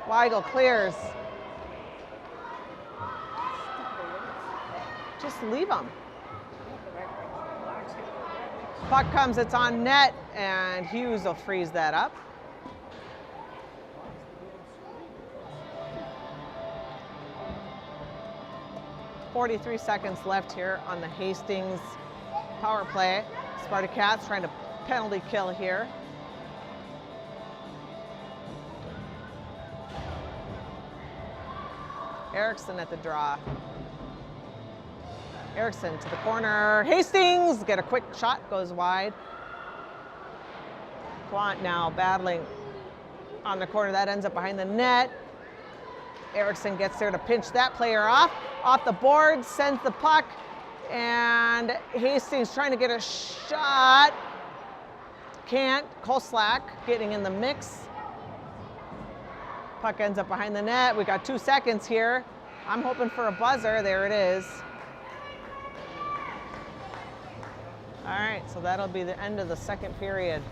Weigel clears. Just leave them. Puck comes, it's on net, and Hughes will freeze that up. .43 seconds left here on the Hastings power play. Spartacats trying to penalty kill here. Erickson at the draw. Erickson to the corner. Hastings get a quick shot, goes wide. Quant now battling on the corner. That ends up behind the net. Erickson gets there to pinch that player off the board, sends the puck, and Hastings trying to get a shot. Can't. Koslak getting in the mix. Puck ends up behind the net. We got 2 seconds here. I'm hoping for a buzzer. There it is. All right, so that'll be the end of the second period.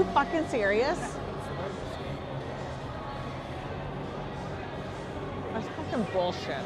you fucking serious? That's fucking bullshit.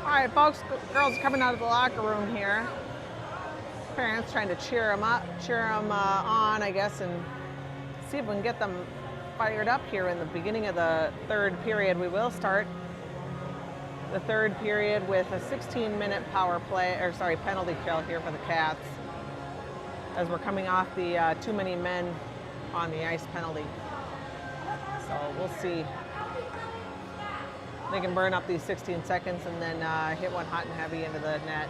All right, folks, girls coming out of the locker room here. Parents trying to cheer them up, on, I guess, and see if we can get them fired up here in the beginning of the third period. We will start the third period with a 16-minute penalty kill here for the Cats, as we're coming off the too many men on the ice penalty. So we'll see. They can burn up these 16 seconds and then hit one hot and heavy into the net.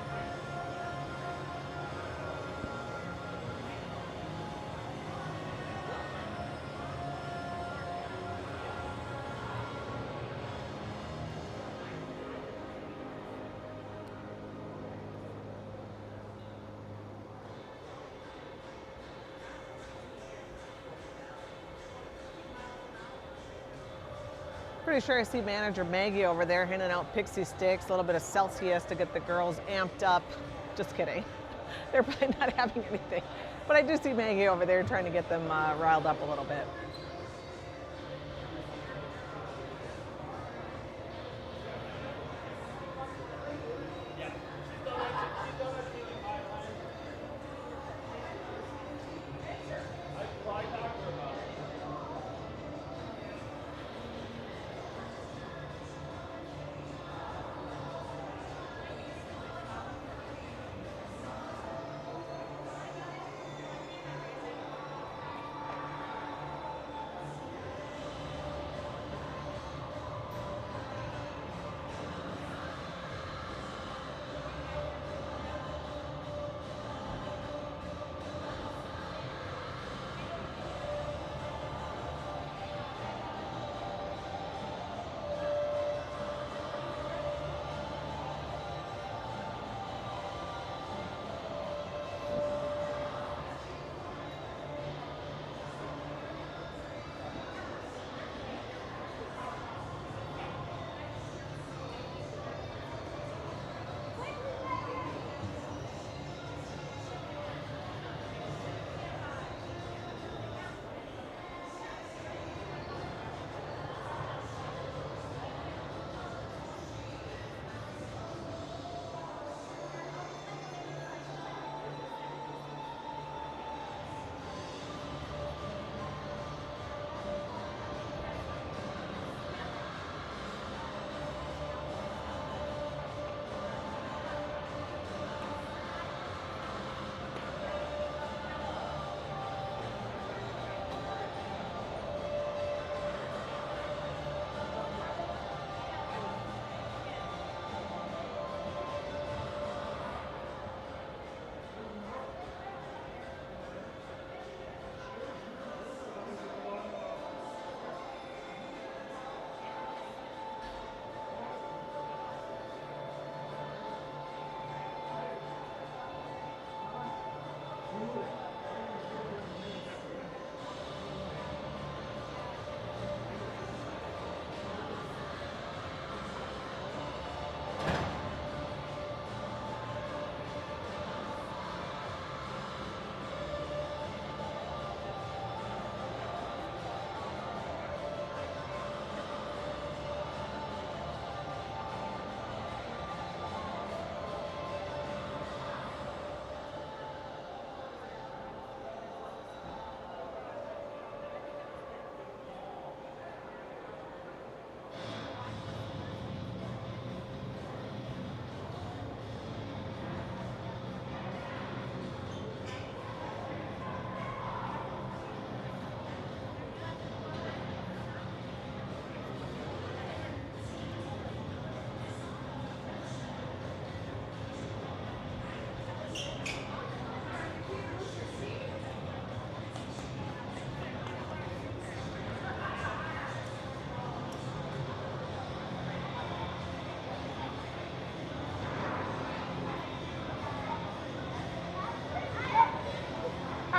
Pretty sure I see manager Maggie over there handing out pixie sticks, a little bit of Celsius to get the girls amped up. Just kidding. They're probably not having anything. But I do see Maggie over there trying to get them riled up a little bit.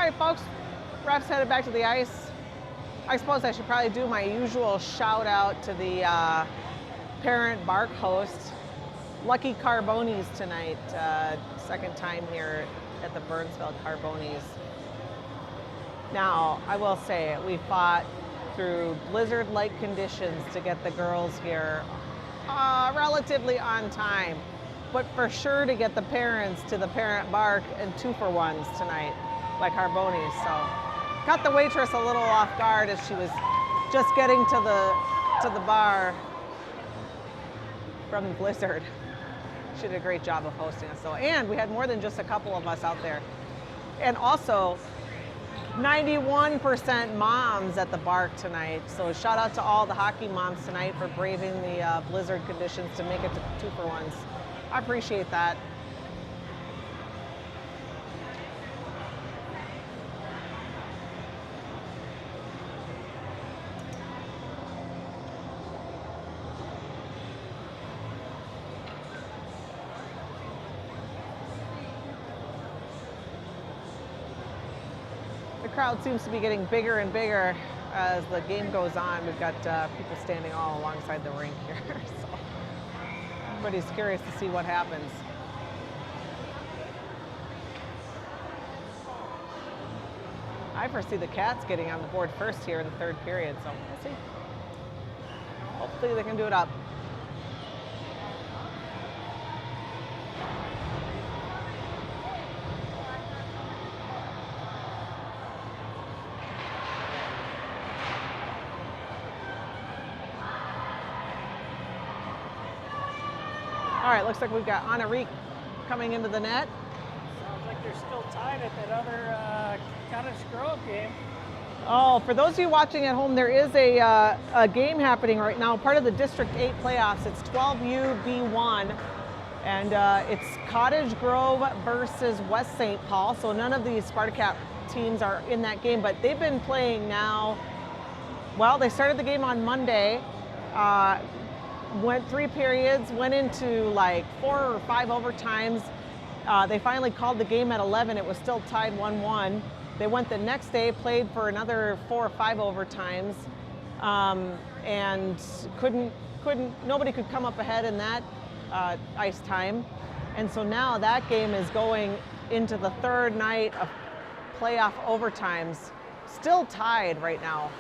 right, folks, refs headed back to the ice. I suppose I should probably do my usual shout out to the parent bark host. Lucky Carbonis tonight, second time here at the Burnsville Carbonis. Now, I will say, we fought through blizzard-like conditions to get the girls here relatively on time, but for sure to get the parents to the parent bark and 2-for-1s tonight, like Carbonis. So, caught the waitress a little off guard as she was just getting to the bar from the blizzard. She did a great job of hosting us, though. And we had more than just a couple of us out there. And also, 91% moms at the bark tonight. So shout out to all the hockey moms tonight for braving the blizzard conditions to make it to 2-for-1s. I appreciate that. The crowd seems to be getting bigger and bigger as the game goes on. We've got people standing all alongside the rink here, so everybody's curious to see what happens. I foresee the Cats getting on the board first here in the third period, so we'll see. Hopefully they can do it up. All right, looks like we've got Anna Reek coming into the net. Sounds like they're still tied at that other Cottage Grove game. Oh, for those of you watching at home, there is a game happening right now, part of the District 8 playoffs. It's 12U B1, and it's Cottage Grove versus West St. Paul. So none of the Spartacat teams are in that game, but they've been playing now. Well, they started the game on Monday. Went 3 periods, went into like 4 or 5 overtimes. They finally called the game at 11. It was still tied 1-1. They went the next day, played for another 4 or 5 overtimes, and nobody could come up ahead in that ice time. And so now that game is going into the third night of playoff overtimes, still tied right now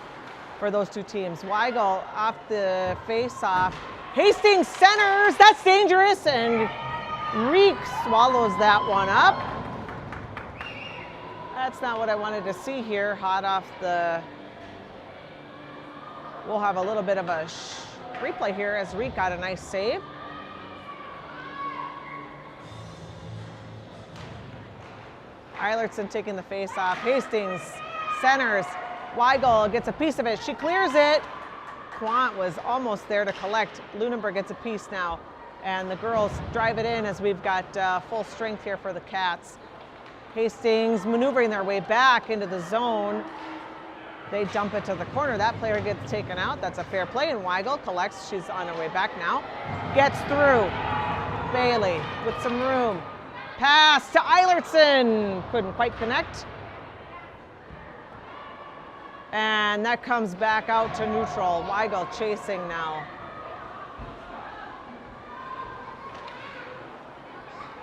for those two teams. Weigel off the face-off. Hastings centers, that's dangerous, and Reek swallows that one up. That's not what I wanted to see here, hot off the... We'll have a little bit of a replay here as Reek got a nice save. Eilertson taking the face-off. Hastings centers. Weigel gets a piece of it. She clears it. Quant was almost there to collect. Lunenburg gets a piece now. And the girls drive it in as we've got full strength here for the Cats. Hastings maneuvering their way back into the zone. They dump it to the corner. That player gets taken out. That's a fair play. And Weigel collects. She's on her way back now. Gets through. Bailey with some room. Pass to Eilertson. Couldn't quite connect. And that comes back out to neutral. Weigel chasing now.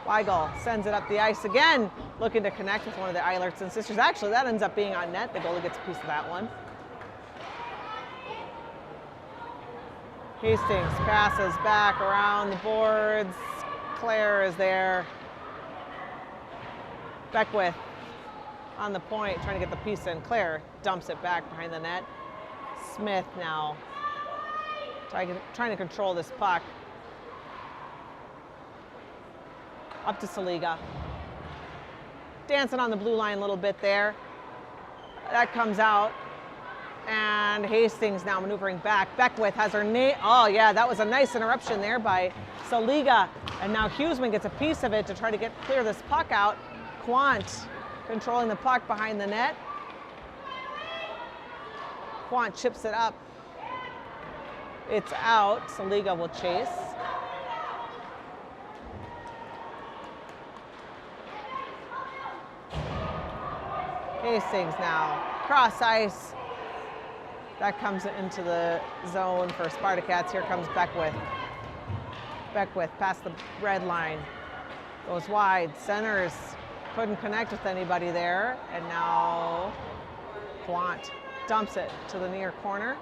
Weigel sends it up the ice again, looking to connect with one of the Eilertson sisters. Actually, that ends up being on net. The goalie gets a piece of that one. Hastings passes back around the boards. Claire is there. Beckwith on the point, trying to get the piece in. Claire dumps it back behind the net. Smith now trying to control this puck. Up to Saliga. Dancing on the blue line a little bit there. That comes out. And Hastings now maneuvering back. Beckwith has her name. Oh yeah, that was a nice interruption there by Saliga. And now Hughesman gets a piece of it to try to clear this puck out. Quant controlling the puck behind the net. Quant chips it up. It's out. Saliga will chase. Hastings now, cross ice. That comes into the zone for Spartacats. Here comes Beckwith. Beckwith past the red line. Goes wide, centers. Couldn't connect with anybody there. And now Quant dumps it to the near corner.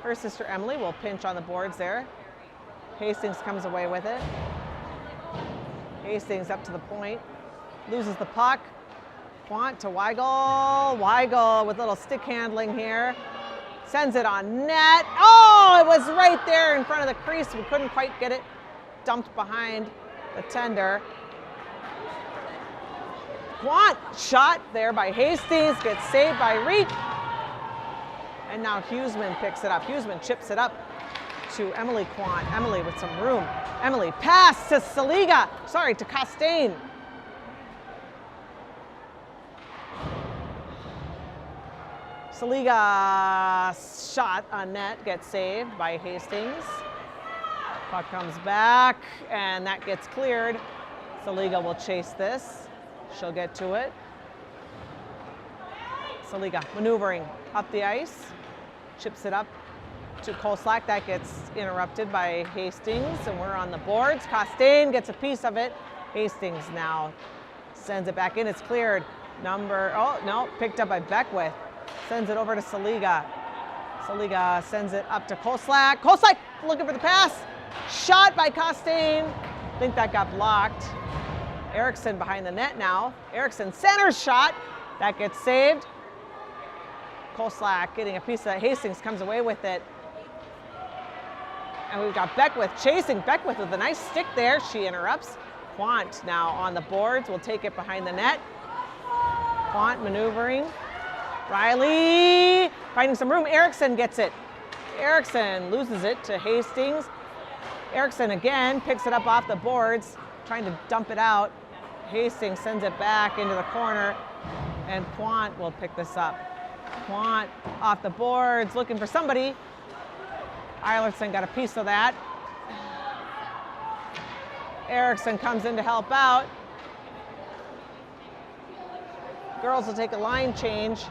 Her sister Emily will pinch on the boards there. Hastings comes away with it. Hastings up to the point. Loses the puck. Quant to Weigel. Weigel with a little stick handling here. Sends it on net. Oh, it was right there in front of the crease. We couldn't quite get it dumped behind the tender. Quant shot there by Hastings, gets saved by Reed. And now Huseman picks it up. Huseman chips it up to Emily Quant. Emily with some room. Emily pass to Saliga. Sorry, to Costain. Saliga shot on net, gets saved by Hastings. Puck comes back, and that gets cleared. Saliga will chase this. She'll get to it. Saliga maneuvering up the ice, chips it up to Koslak. That gets interrupted by Hastings, and we're on the boards. Costain gets a piece of it. Hastings now sends it back in. It's cleared. Picked up by Beckwith. Sends it over to Saliga. Saliga sends it up to Koslak. Koslak looking for the pass. Shot by Costain. I think that got blocked. Erickson behind the net now. Erickson centers shot. That gets saved. Koslak getting a piece of that. Hastings comes away with it. And we've got Beckwith chasing. Beckwith with a nice stick there. She interrupts. Quant now on the boards. Will take it behind the net. Quant maneuvering. Riley finding some room. Erickson gets it. Erickson loses it to Hastings. Erickson again picks it up off the boards, trying to dump it out. Hastings sends it back into the corner, and Quant will pick this up. Quant off the boards, looking for somebody. Eilertson got a piece of that. Erickson comes in to help out. Girls will take a line change.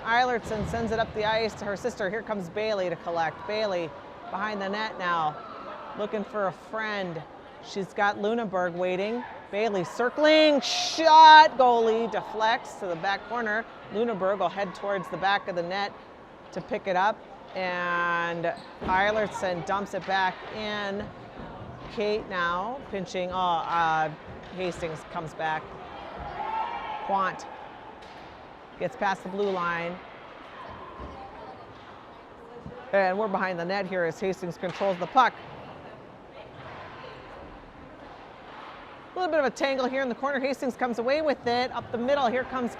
Eilertson sends it up the ice to her sister. Here comes Bailey to collect. Bailey behind the net now, looking for a friend. She's got Lunenburg waiting. Bailey circling, shot, goalie deflects to the back corner. Lunenburg will head towards the back of the net to pick it up, and Eilertson dumps it back in. Kate now pinching. Hastings comes back. Quant gets past the blue line. And we're behind the net here as Hastings controls the puck. A little bit of a tangle here in the corner. Hastings comes away with it. Up the middle, here comes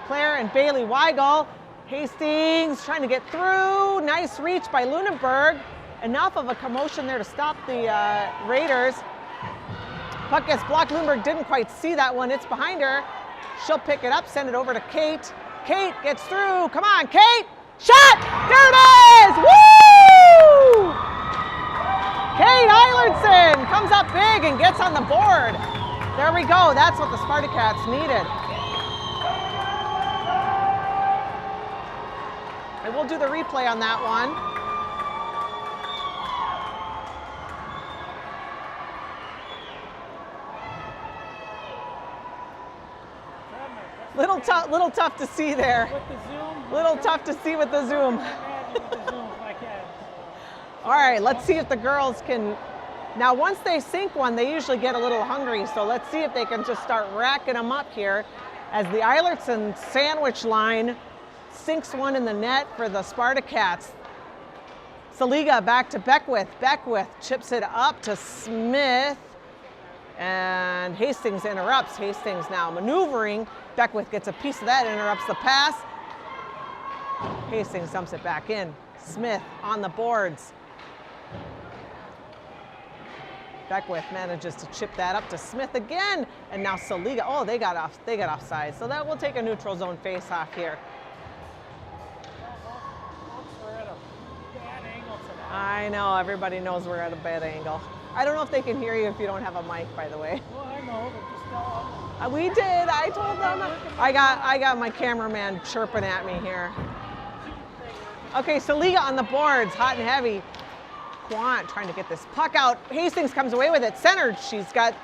Claire and Bailey Weigel. Hastings trying to get through. Nice reach by Lunenburg. Enough of a commotion there to stop the Raiders. Puck gets blocked. Lunenburg didn't quite see that one. It's behind her. She'll pick it up, send it over to Kate. Kate gets through. Come on, Kate. Shot! There it is! Woo! Kate Eilertson comes up big and gets on the board. There we go. That's what the Spartacats needed. And we'll do the replay on that one. Little tough to see there. With the zoom? Little tough to see with the zoom. With the zoom if I can. All right, let's see if the girls can. Now, once they sink one, they usually get a little hungry, so let's see if they can just start racking them up here as the Eilertson sandwich line sinks one in the net for the Spartacats. Saliga back to Beckwith. Beckwith chips it up to Smith, and Hastings interrupts. Hastings now maneuvering. Beckwith gets a piece of that, interrupts the pass. Hastings dumps it back in. Smith on the boards. Beckwith manages to chip that up to Smith again, and now Saliga. Oh, they got offside. So that will take a neutral zone face-off here. We're at a bad angle tonight. I know, everybody knows we're at a bad angle. I don't know if they can hear you if you don't have a mic, by the way. Well, I know, but just We did. I told them. I got my cameraman chirping at me here. Okay, Saliga on the boards, hot and heavy. Quant trying to get this puck out. Hastings comes away with it. Centered. She's got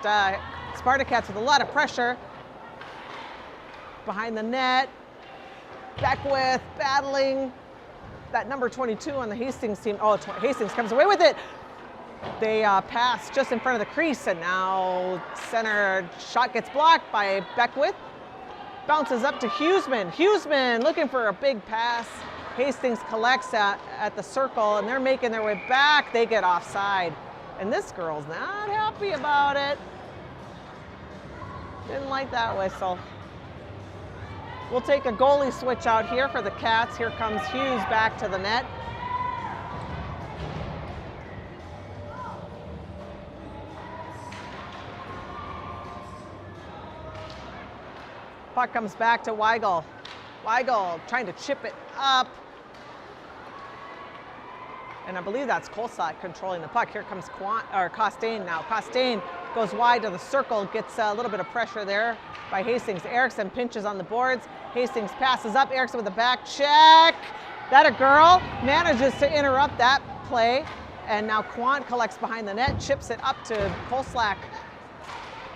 Spartacats with a lot of pressure. Behind the net. Beckwith battling. That number 22 on the Hastings team. Oh, Hastings comes away with it. They pass just in front of the crease, and now center shot gets blocked by Beckwith. Bounces up to Huseman. Huseman looking for a big pass. Hastings collects at the circle, and they're making their way back. They get offside, and this girl's not happy about it. Didn't like that whistle. We'll take a goalie switch out here for the Cats. Here comes Hughes back to the net. Puck comes back to Weigel. Weigel trying to chip it up. And I believe that's Kolsat controlling the puck. Here comes Costain now. Costain goes wide to the circle, gets a little bit of pressure there by Hastings. Erickson pinches on the boards. Hastings passes up. Erickson with the back check. That a girl manages to interrupt that play. And now Quant collects behind the net, chips it up to Kolsak.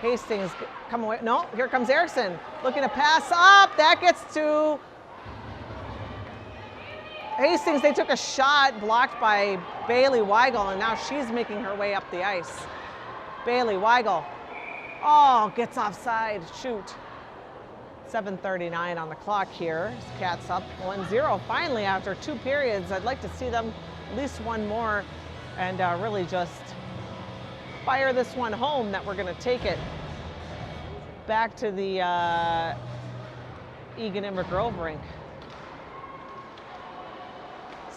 Hastings come away. No, here comes Erickson looking to pass up. That gets to Hastings. They took a shot blocked by Bailey Weigel, and now she's making her way up the ice. Bailey Weigel. Oh, gets offside. Shoot. 7:39 on the clock here. Cats up 1-0 finally after 2 periods. I'd like to see them at least one more and really just fire this one home that we're going to take it back to the Egan Inver Grove rink.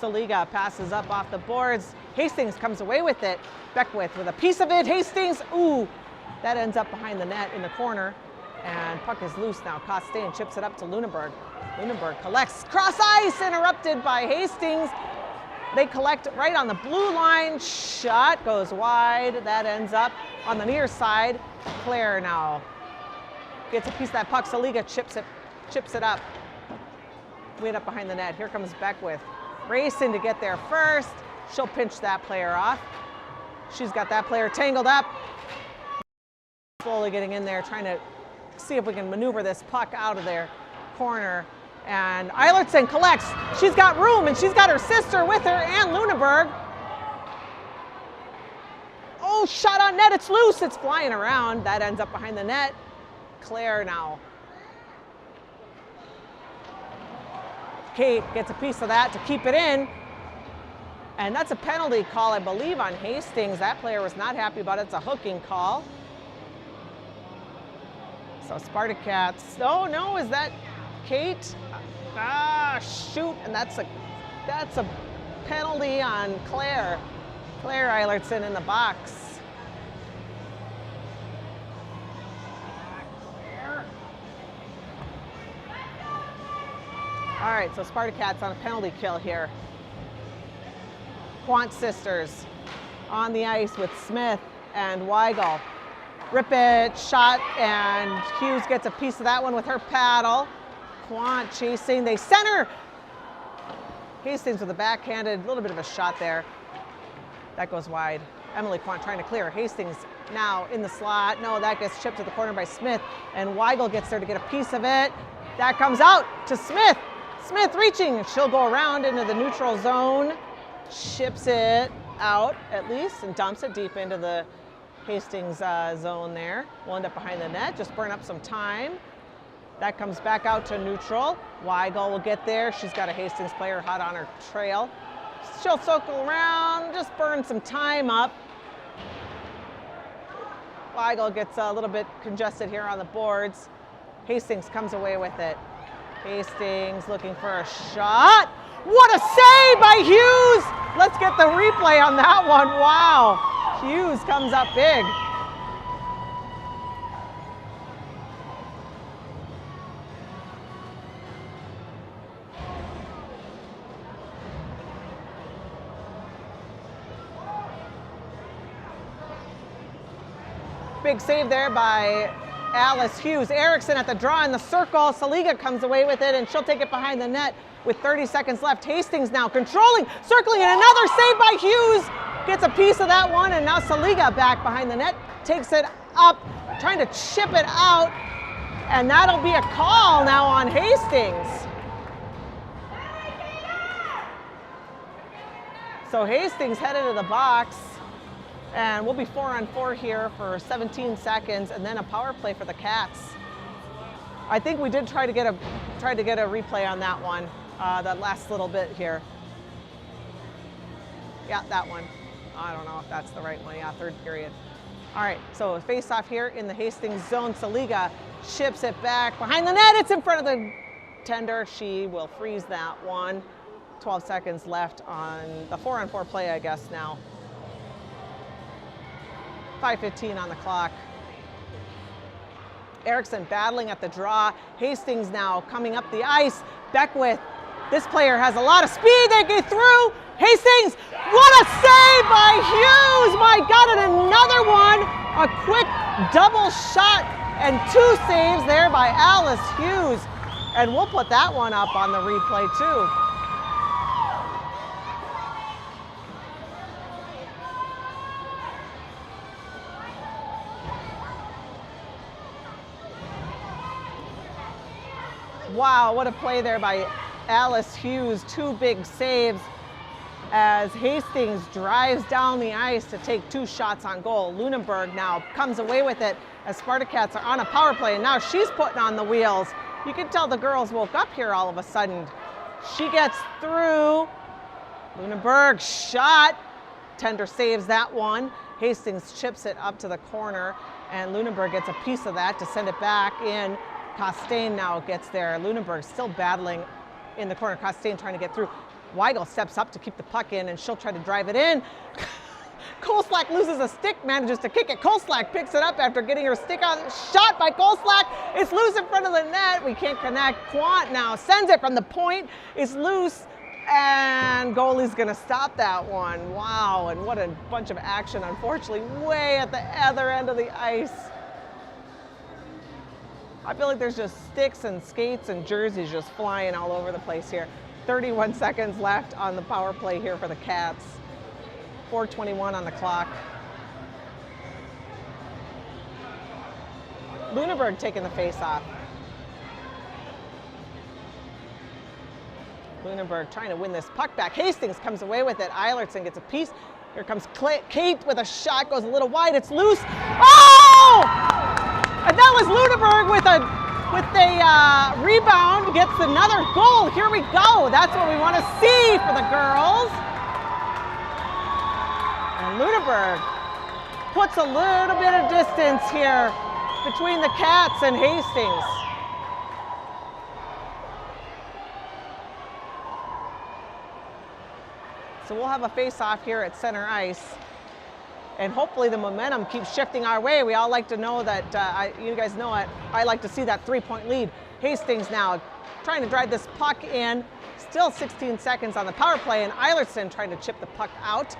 Saliga passes up off the boards. Hastings comes away with it. Beckwith with a piece of it. Hastings, ooh, that ends up behind the net in the corner. And puck is loose now. Costain chips it up to Lunenburg. Lunenburg collects cross ice, interrupted by Hastings. They collect right on the blue line. Shot goes wide. That ends up on the near side. Claire now gets a piece of that puck. Saliga chips it up. Way up behind the net. Here comes Beckwith. Racing to get there first. She'll pinch that player off. She's got that player tangled up. Slowly getting in there, trying to see if we can maneuver this puck out of their corner. And Eilertson collects. She's got room, and she's got her sister with her and Lunenburg. Oh, shot on net. It's loose. It's flying around. That ends up behind the net. Claire now. Kate gets a piece of that to keep it in. And that's a penalty call, I believe, on Hastings. That player was not happy about it. It's a hooking call. So Spartacats. Oh, no, is that Kate? Ah, shoot. And that's a penalty on Claire. Claire Eilertson in the box. All right, so Spartacats on a penalty kill here. Quant sisters on the ice with Smith and Weigel. Rip it, shot, and Hughes gets a piece of that one with her paddle. Quant chasing, they center. Hastings with a backhanded, little bit of a shot there. That goes wide. Emily Quant trying to clear. Hastings now in the slot. No, that gets chipped to the corner by Smith, and Weigel gets there to get a piece of it. That comes out to Smith. Smith reaching, she'll go around into the neutral zone, chips it out at least, and dumps it deep into the Hastings zone there. We'll end up behind the net, just burn up some time. That comes back out to neutral. Weigel will get there. She's got a Hastings player hot on her trail. She'll circle around, just burn some time up. Weigel gets a little bit congested here on the boards. Hastings comes away with it. Hastings looking for a shot. What a save by Hughes! Let's get the replay on that one. Wow, Hughes comes up big. Big save there by Alice Hughes. Erickson at the draw in the circle. Saliga comes away with it, and she'll take it behind the net with 30 seconds left. Hastings now controlling, circling, and another save by Hughes. Gets a piece of that one, and now Saliga back behind the net, takes it up, trying to chip it out, and that'll be a call now on Hastings. So Hastings headed to the box, and we'll be 4-on-4 here for 17 seconds, and then a power play for the Cats. I think we did try to get a replay on that one, that last little bit here. Yeah, that one. I don't know if that's the right one. Yeah, third period. All right, so face off here in the Hastings zone. Saliga chips it back behind the net. It's in front of the tender. She will freeze that one. 12 seconds left on the 4-on-4 play, I guess now. 5:15 on the clock. Erickson battling at the draw. Hastings now coming up the ice. Beckwith, this player has a lot of speed. They get through. Hastings, what a save by Hughes! My God, and another one. A quick double shot and 2 saves there by Alice Hughes. And we'll put that one up on the replay too. Wow, what a play there by Alice Hughes. 2 big saves as Hastings drives down the ice to take 2 shots on goal. Lunenburg now comes away with it as Spartacats are on a power play, and now she's putting on the wheels. You can tell the girls woke up here all of a sudden. She gets through. Lunenburg shot. Tender saves that one. Hastings chips it up to the corner, and Lunenburg gets a piece of that to send it back in. Costain now gets there. Lunenburg still battling in the corner. Costain trying to get through. Weigel steps up to keep the puck in, and she'll try to drive it in. Kolslak loses a stick, manages to kick it. Kolslak picks it up after getting her stick on. Shot by Kolslak. It's loose in front of the net. We can't connect. Quant now sends it from the point. It's loose, and goalie's going to stop that one. Wow, and what a bunch of action, unfortunately, way at the other end of the ice. I feel like there's just sticks and skates and jerseys just flying all over the place here. 31 seconds left on the power play here for the Cats. 4:21 on the clock. Lunenburg taking the face-off. Lunenburg trying to win this puck back. Hastings comes away with it. Eilertson gets a piece. Here comes Kate with a shot, goes a little wide. It's loose. Oh! And that was Lunenburg with a rebound, gets another goal. Here we go. That's what we want to see for the girls. And Lunenburg puts a little bit of distance here between the Cats and Hastings. So we'll have a face-off here at center ice. And hopefully the momentum keeps shifting our way. We all like to know that, you guys know it, I like to see that 3-point lead. Hastings now trying to drive this puck in. Still 16 seconds on the power play, and Eilertson trying to chip the puck out.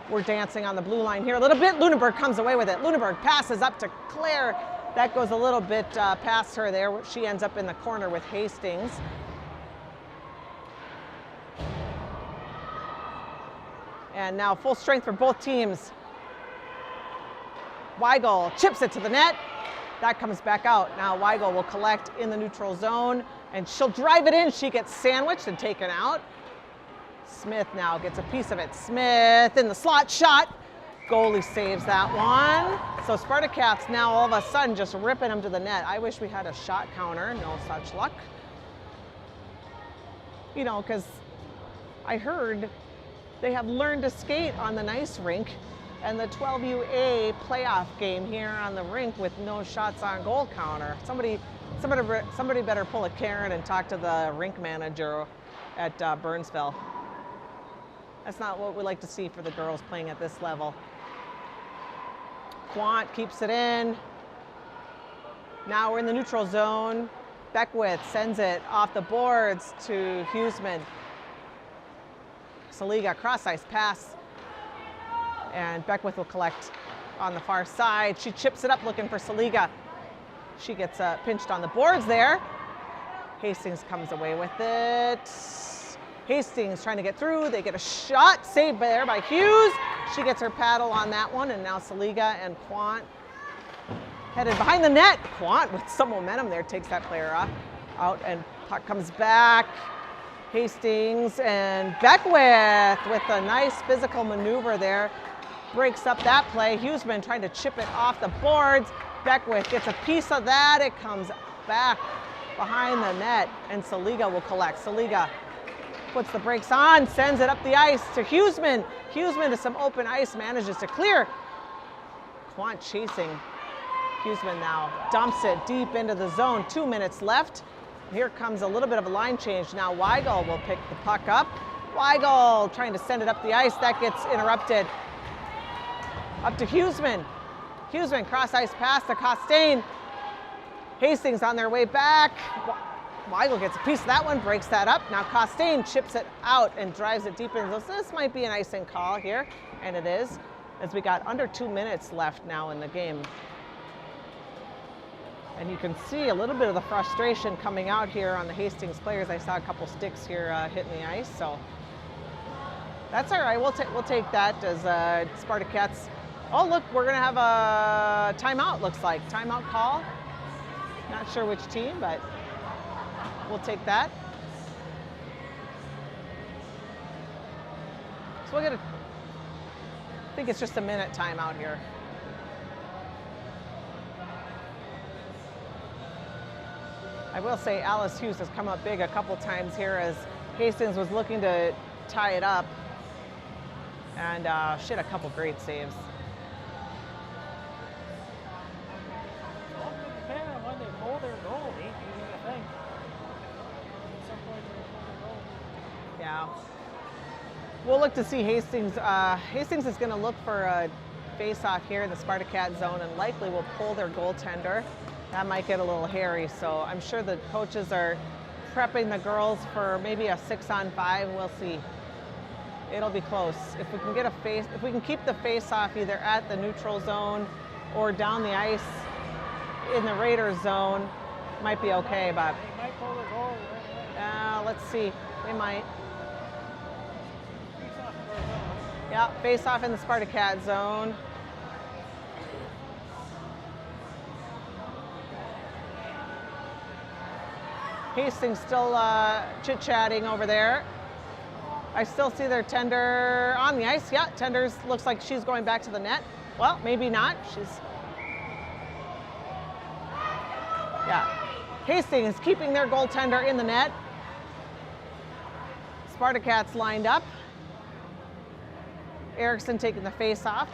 We're dancing on the blue line here a little bit. Lunenburg comes away with it. Lunenburg passes up to Claire. That goes a little bit past her there. She ends up in the corner with Hastings. And now full strength for both teams. Weigel chips it to the net. That comes back out. Now Weigel will collect in the neutral zone, and she'll drive it in. She gets sandwiched and taken out. Smith now gets a piece of it. Smith in the slot shot. Goalie saves that one. So Spartacats now all of a sudden just ripping them to the net. I wish we had a shot counter. No such luck. You know, because I heard they have learned to skate on the nice rink, and the 12UA playoff game here on the rink with no shots on goal counter. Somebody better pull a Karen and talk to the rink manager at Burnsville. That's not what we like to see for the girls playing at this level. Quant keeps it in. Now we're in the neutral zone. Beckwith sends it off the boards to Huseman. Saliga cross-ice pass, and Beckwith will collect on the far side. She chips it up looking for Saliga. She gets pinched on the boards there. Hastings comes away with it. Hastings trying to get through. They get a shot saved there by Hughes. She gets her paddle on that one, and now Saliga and Quant headed behind the net. Quant with some momentum there takes that player out, and puck comes back. Hastings and Beckwith with a nice physical maneuver there breaks up that play. Hughesman trying to chip it off the boards. Beckwith gets a piece of that. It comes back behind the net, and Saliga will collect. Saliga puts the brakes on, sends it up the ice to Hughesman. Hughesman to some open ice, manages to clear. Quant chasing. Hughesman now dumps it deep into the zone. 2 minutes left. Here comes a little bit of a line change. Now Weigel will pick the puck up. Weigel trying to send it up the ice. That gets interrupted. Up to Hughesman. Hughesman cross ice pass to Costain. Hastings on their way back. Weigel gets a piece of that one, breaks that up. Now Costain chips it out and drives it deep in. This might be an icing call here, and it is, as we got under 2 minutes left now in the game. And you can see a little bit of the frustration coming out here on the Hastings players. I saw a couple sticks here hitting the ice, so that's all right. We'll take that as Spartacats. Oh, look, we're going to have a timeout, looks like. Timeout call. Not sure which team, but we'll take that. So we'll get I think it's just a minute timeout here. I will say Alice Hughes has come up big a couple times here as Hastings was looking to tie it up. And she had a couple great saves. Well, depending on when they pull their goal, you gotta think. At some point they pull their goal. Yeah. We'll look to see Hastings. Hastings is going to look for a face-off here in the Spartacat zone and likely will pull their goaltender. That might get a little hairy, so I'm sure the coaches are prepping the girls for maybe a 6-on-5. We'll see. It'll be close. If we can get if we can keep the face-off either at the neutral zone or down the ice in the Raiders zone, might be okay. But They might pull their goal right away. let's see. They might. Face off and goes out. Yeah, face-off in the Spartacat zone. Hastings still chit-chatting over there. I still see their tender on the ice. Yeah, Tenders looks like she's going back to the net. Well, maybe not. Yeah. Hastings keeping their goaltender in the net. Spartacats lined up. Erickson taking the face-off.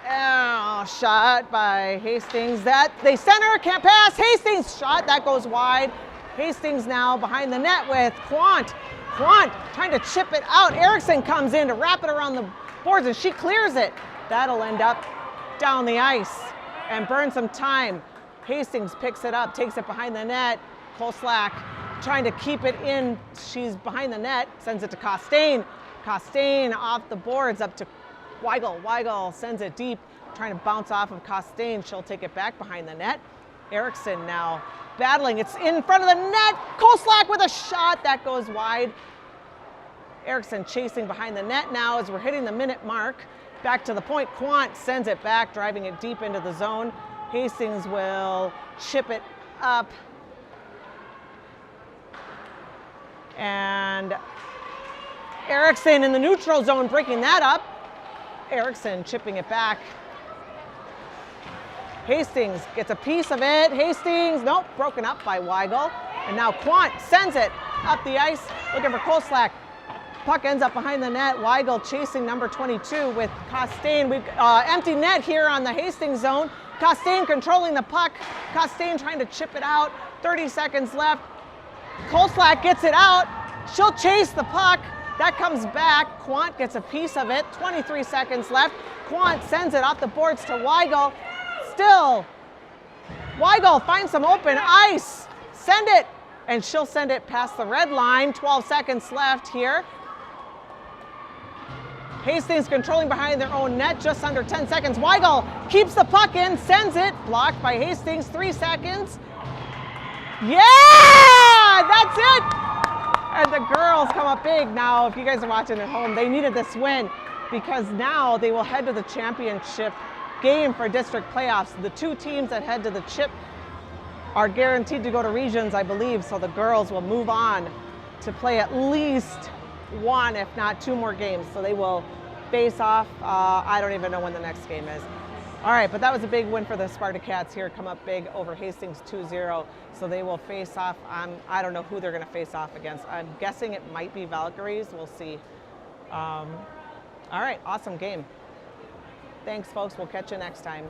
Oh, shot by Hastings. That they center, can't pass. Hastings shot, that goes wide. Hastings now behind the net with Quant. Quant trying to chip it out. Erickson comes in to wrap it around the boards and she clears it. That'll end up down the ice and burn some time. Hastings picks it up, takes it behind the net. Koslak trying to keep it in. She's behind the net, sends it to Costain. Costain off the boards up to Weigel. Weigel sends it deep, trying to bounce off of Costain. She'll take it back behind the net. Erickson now battling. It's in front of the net. Koslak with a shot that goes wide. Erickson chasing behind the net now as we're hitting the minute mark. Back to the point. Quant sends it back, driving it deep into the zone. Hastings will chip it up. And Erickson in the neutral zone breaking that up. Erickson chipping it back. Hastings gets a piece of it. Hastings, nope, broken up by Weigel. And now Quant sends it up the ice, looking for Koslak. Puck ends up behind the net. Weigel chasing number 22 with Costain. We've empty net here on the Hastings zone. Costain controlling the puck. Costain trying to chip it out. 30 seconds left. Koslak gets it out. She'll chase the puck. That comes back. Quant gets a piece of it. 23 seconds left. Quant sends it off the boards to Weigel. Still, Weigel finds some open ice. Send it. And she'll send it past the red line. 12 seconds left here. Hastings controlling behind their own net, just under 10 seconds. Weigel keeps the puck in, sends it, blocked by Hastings, 3 seconds. Yeah, that's it! And the girls come up big. Now, if you guys are watching at home, they needed this win because now they will head to the championship game for district playoffs. The 2 teams that head to the chip are guaranteed to go to regions, I believe, so the girls will move on to play at least 1, if not 2 more games. So they will face off. I don't even know when the next game is. All right, but that was a big win for the Spartacats here, come up big over Hastings 2-0. So they will face off. I don't know who they're going to face off against. I'm guessing it might be Valkyries. We'll see. All right, awesome game. Thanks, folks. We'll catch you next time.